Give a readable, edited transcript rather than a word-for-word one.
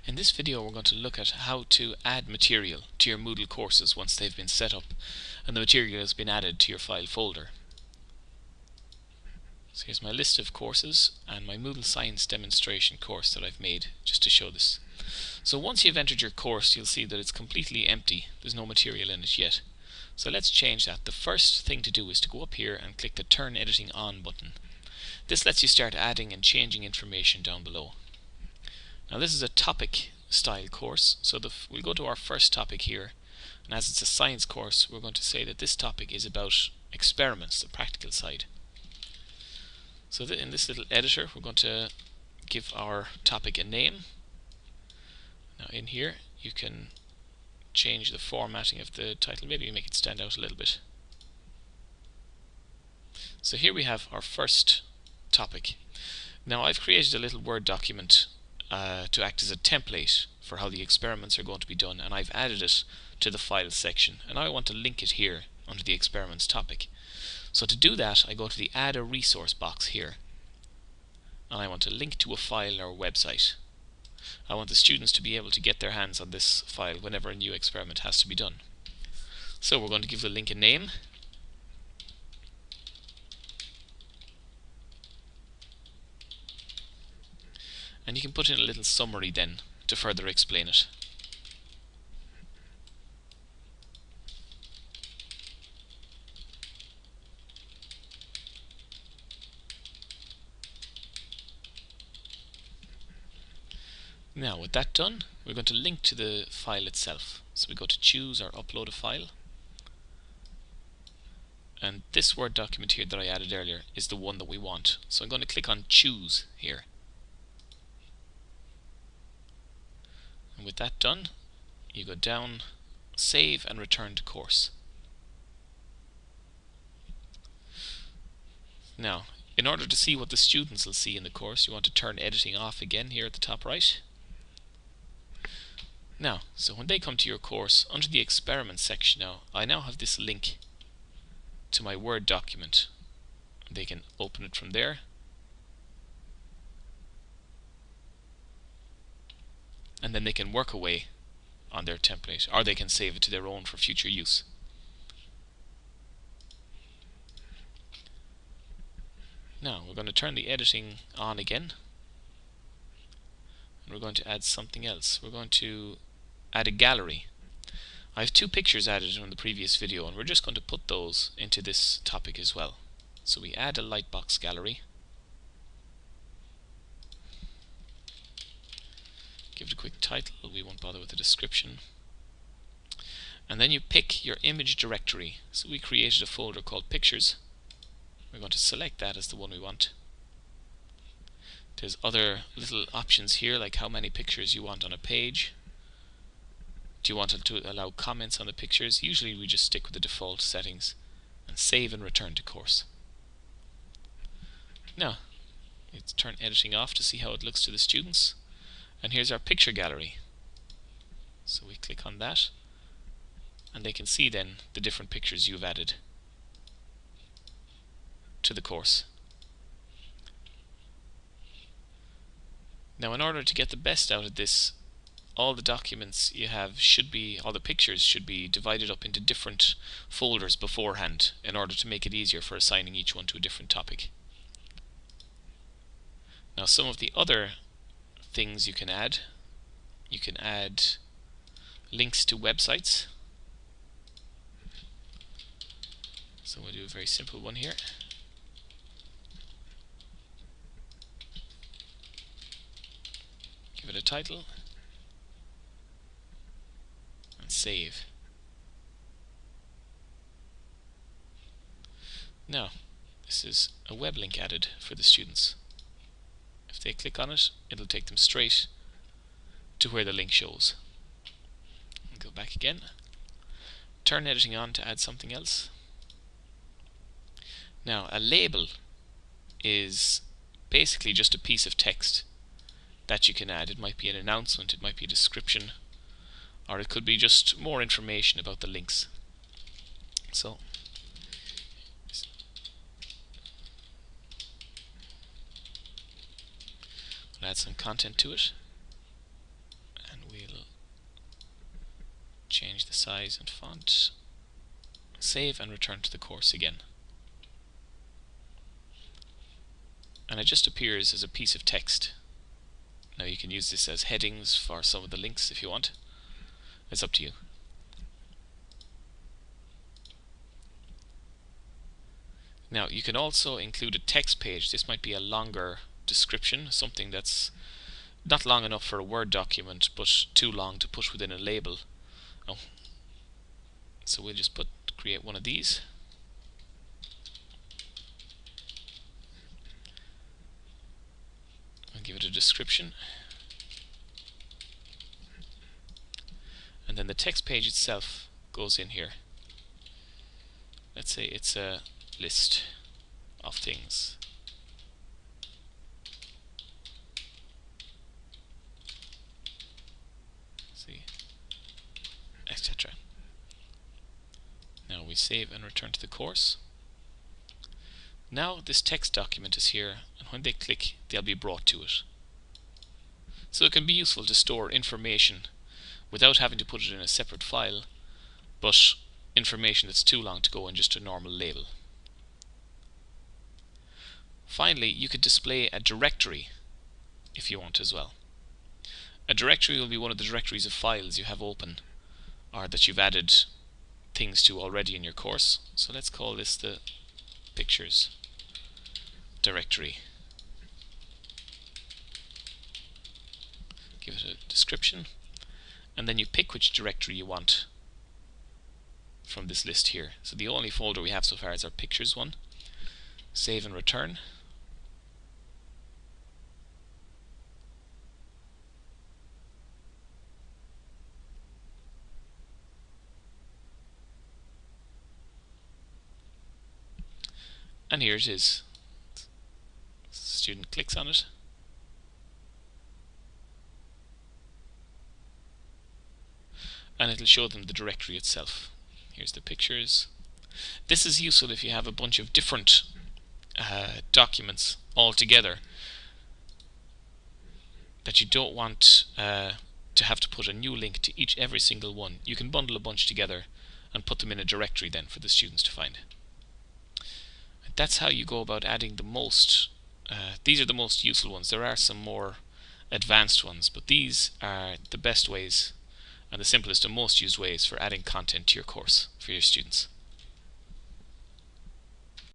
In this video we're going to look at how to add material to your Moodle courses once they've been set up and the material has been added to your file folder. So here's my list of courses and my Moodle Science demonstration course that I've made just to show this. So once you've entered your course, you'll see that it's completely empty. There's no material in it yet. So let's change that. The first thing to do is to go up here and click the Turn Editing On button. This lets you start adding and changing information down below. Now this is a topic style course, so we'll go to our first topic here, and as it's a science course we're going to say that this topic is about experiments, the practical side. So in this little editor we're going to give our topic a name. Now in here you can change the formatting of the title, maybe make it stand out a little bit. So here we have our first topic. Now I've created a little Word document to act as a template for how the experiments are going to be done, and I've added it to the files section, and I want to link it here under the experiments topic. So to do that I go to the Add a Resource box here, and I want to link to a file or website. I want the students to be able to get their hands on this file whenever a new experiment has to be done. So we're going to give the link a name. And you can put in a little summary then to further explain it. Now with that done, we're going to link to the file itself. So we go to Choose or Upload a File. And this Word document here that I added earlier is the one that we want. So I'm going to click on Choose here. And with that done, you go down, Save and Return to Course. Now, in order to see what the students will see in the course, you want to turn editing off again here at the top right. Now, so when they come to your course, under the experiment section now, I now have this link to my Word document. They can open it from there. And then they can work away on their template, or they can save it to their own for future use. Now we're going to turn the editing on again, and we're going to add something else. We're going to add a gallery. I have two pictures added from the previous video, and we're just going to put those into this topic as well. So we add a lightbox gallery. Give it a quick title, we won't bother with the description. And then you pick your image directory. So we created a folder called Pictures. We're going to select that as the one we want. There's other little options here, like how many pictures you want on a page. Do you want to allow comments on the pictures? Usually we just stick with the default settings, and save and return to course. Now, let's turn editing off to see how it looks to the students. And here's our picture gallery. So we click on that, and they can see then the different pictures you've added to the course. Now in order to get the best out of this, all the documents you have all the pictures should be divided up into different folders beforehand in order to make it easier for assigning each one to a different topic. Now some of the other things you can add links to websites. So we'll do a very simple one here. Give it a title and save. Now this is a web link added for the students. If they click on it, it'll take them straight to where the link shows. And go back again. Turn editing on to add something else. Now a label is basically just a piece of text that you can add. It might be an announcement, it might be a description, or it could be just more information about the links. So I'll add some content to it, change the size and font, save and return to the course again. And it just appears as a piece of text. Now you can use this as headings for some of the links if you want. It's up to you. Now you can also include a text page. This might be a longer description, something that's not long enough for a Word document but too long to put within a label. Oh. So we'll just create one of these. And give it a description. And then the text page itself goes in here. Let's say it's a list of things. See, etc. Now we save and return to the course. Now this text document is here, and when they click, they'll be brought to it. So it can be useful to store information without having to put it in a separate file, but information that's too long to go in just a normal label. Finally, you could display a directory if you want as well. A directory will be one of the directories of files you have open or that you've added things to already in your course. So let's call this the pictures directory. Give it a description, and then you pick which directory you want from this list here. So the only folder we have so far is our pictures one. Save and return. And here it is. Student clicks on it. And it'll show them the directory itself. Here's the pictures. This is useful if you have a bunch of different documents all together that you don't want to have to put a new link to every single one. You can bundle a bunch together and put them in a directory then for the students to find. That's how you go about adding the most. These are the most useful ones. There are some more advanced ones, but these are the best ways and the simplest and most used ways for adding content to your course for your students.